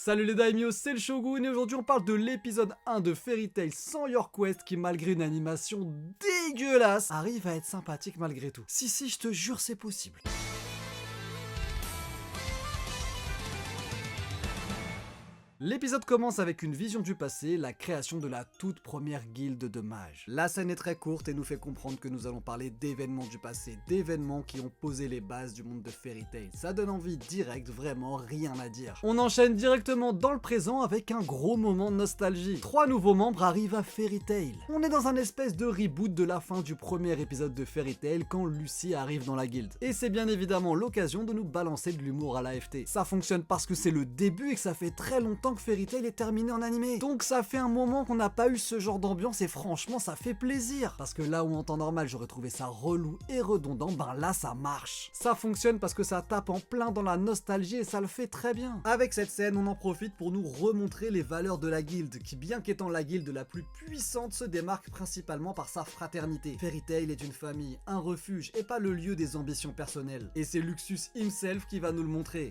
Salut les daimyos, c'est le Shogun et aujourd'hui on parle de l'épisode 1 de Fairy Tail sans Your Quest qui malgré une animation dégueulasse arrive à être sympathique malgré tout. Si, je te jure c'est possible. L'épisode commence avec une vision du passé, la création de la toute première guilde de mages. La scène est très courte et nous fait comprendre que nous allons parler d'événements du passé, d'événements qui ont posé les bases du monde de Fairy Tail. Ça donne envie direct, vraiment rien à dire. On enchaîne directement dans le présent avec un gros moment de nostalgie. 3 nouveaux membres arrivent à Fairy Tail. On est dans un espèce de reboot de la fin du premier épisode de Fairy Tail quand Lucy arrive dans la guilde. Et c'est bien évidemment l'occasion de nous balancer de l'humour à l'AFT. Ça fonctionne parce que c'est le début et que ça fait très longtemps que Fairy Tail est terminé en animé. Donc ça fait un moment qu'on n'a pas eu ce genre d'ambiance et franchement ça fait plaisir. Parce que là où en temps normal j'aurais trouvé ça relou et redondant, ben là ça marche. Ça fonctionne parce que ça tape en plein dans la nostalgie et ça le fait très bien. Avec cette scène, on en profite pour nous remontrer les valeurs de la guilde, qui bien qu'étant la guilde la plus puissante se démarque principalement par sa fraternité. Fairy Tail est une famille, un refuge et pas le lieu des ambitions personnelles. Et c'est Luxus himself qui va nous le montrer.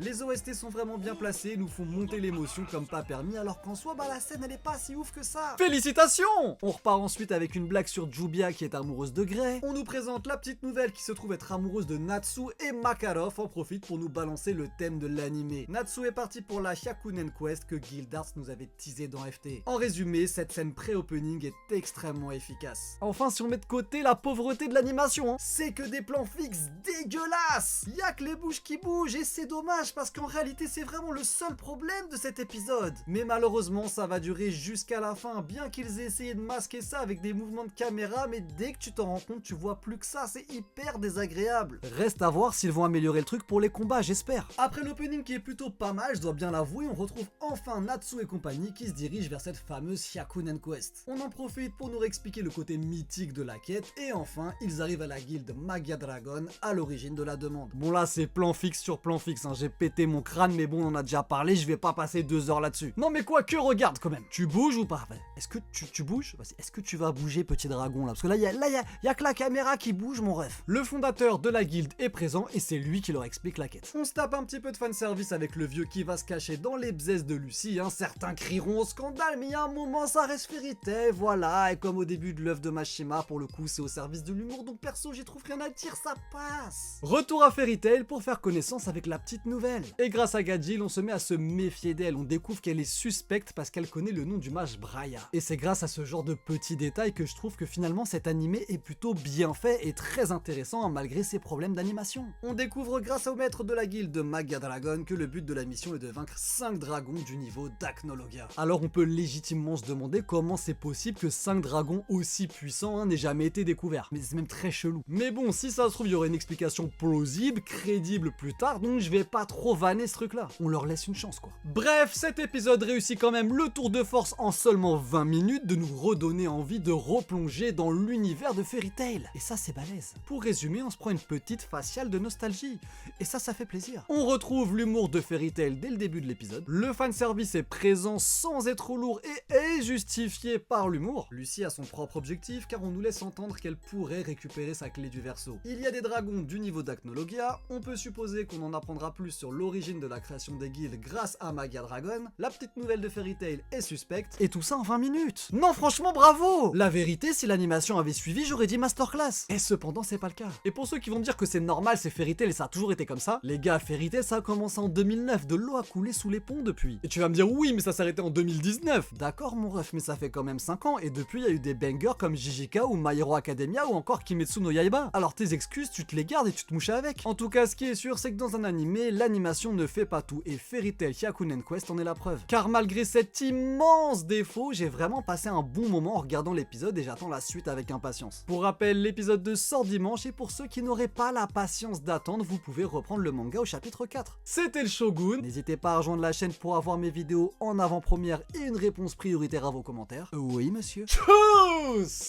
Les OST sont vraiment bien placés, nous font monter l'émotion comme pas permis, alors qu'en soi, la scène elle est pas si ouf que ça. Félicitations! On repart ensuite avec une blague sur Jubia qui est amoureuse de Grey. On nous présente la petite nouvelle qui se trouve être amoureuse de Natsu et Makarov en profite pour nous balancer le thème de l'animé. Natsu est parti pour la Hyakunen Quest que Gildarts nous avait teasé dans FT. En résumé, cette scène pré-opening est extrêmement efficace. Enfin, si on met de côté la pauvreté de l'animation, c'est que des plans fixes dégueulasses! Y'a que les bouches qui bougent et c'est dommage parce qu'en réalité c'est vraiment le seul problème de cet épisode. Mais malheureusement ça va durer jusqu'à la fin, bien qu'ils aient essayé de masquer ça avec des mouvements de caméra, mais dès que tu t'en rends compte tu vois plus que ça, c'est hyper désagréable. Reste à voir s'ils vont améliorer le truc pour les combats, j'espère. Après l'opening qui est plutôt pas mal, je dois bien l'avouer, on retrouve enfin Natsu et compagnie qui se dirigent vers cette fameuse Hyakunen Quest. On en profite pour nous réexpliquer le côté mythique de la quête et enfin ils arrivent à la guilde Magia Dragon à l'origine de la demande. Bon là c'est plan fixe sur plan fixe, j'ai pété mon crâne, mais bon on en a déjà parlé, je vais pas passer 2 heures là-dessus. Non mais quoi que regarde quand même, tu bouges ou pas? Est-ce que tu bouges? Est-ce que tu vas bouger petit dragon là? Parce que là y a que la caméra qui bouge mon ref. Le fondateur de la guilde est présent et c'est lui qui leur explique la quête. On se tape un petit peu de fanservice avec le vieux qui va se cacher dans les bzaises de Lucy, certains crieront au scandale mais il y a un moment ça reste Fairy Tail, voilà, et comme au début de l'œuvre de Mashima, pour le coup c'est au service de l'humour donc perso j'y trouve rien à dire, ça passe. Retour à Fairy Tail pour faire connaissance avec la petite nouvelle. Et grâce à Gajeel, on se met à se méfier d'elle, on découvre qu'elle est suspecte parce qu'elle connaît le nom du mage Braya. Et c'est grâce à ce genre de petits détails que je trouve que finalement cet animé est plutôt bien fait et très intéressant malgré ses problèmes d'animation. On découvre grâce au maître de la guilde de Magia Dragon que le but de la mission est de vaincre 5 dragons du niveau d'Acnologia. Alors on peut légitimement se demander comment c'est possible que 5 dragons aussi puissants n'aient jamais été découverts. Mais c'est même très chelou. Mais bon, si ça se trouve, il y aurait une explication plausible, crédible plus tard, donc je vais pas trop vanner ce truc là, on leur laisse une chance quoi. Bref, cet épisode réussit quand même le tour de force en seulement 20 minutes de nous redonner envie de replonger dans l'univers de Fairy Tail. Et ça c'est balèze. Pour résumer, on se prend une petite faciale de nostalgie. Et ça fait plaisir. On retrouve l'humour de Fairy Tail dès le début de l'épisode. Le fanservice est présent sans être lourd et est justifié par l'humour. Lucy a son propre objectif car on nous laisse entendre qu'elle pourrait récupérer sa clé du verso. Il y a des dragons du niveau d'Acnologia, on peut supposer qu'on en apprendra plus sur l'origine de la création des guildes grâce à Magia Dragon, la petite nouvelle de Fairy Tail est suspecte, et tout ça en 20 minutes. Non franchement bravo! La vérité, si l'animation avait suivi, j'aurais dit masterclass. Et cependant c'est pas le cas. Et pour ceux qui vont dire que c'est normal, c'est Fairy Tail et ça a toujours été comme ça, les gars, Fairy Tail ça a commencé en 2009, de l'eau a coulé sous les ponts depuis. Et tu vas me dire oui mais ça s'est arrêté en 2019. D'accord mon ref, mais ça fait quand même 5 ans et depuis il y a eu des bangers comme JJK ou My Hero Academia ou encore Kimetsu no Yaiba. Alors tes excuses, tu te les gardes et tu te mouches avec. En tout cas ce qui est sûr c'est que dans un animé, l'animation ne fait pas tout et Fairy Tail Hyakunen Quest en est la preuve. Car malgré cet immense défaut, j'ai vraiment passé un bon moment en regardant l'épisode et j'attends la suite avec impatience. Pour rappel, l'épisode 2 sort dimanche et pour ceux qui n'auraient pas la patience d'attendre, vous pouvez reprendre le manga au chapitre 4. C'était le Shogun, n'hésitez pas à rejoindre la chaîne pour avoir mes vidéos en avant-première et une réponse prioritaire à vos commentaires. Oui monsieur. Tchuss!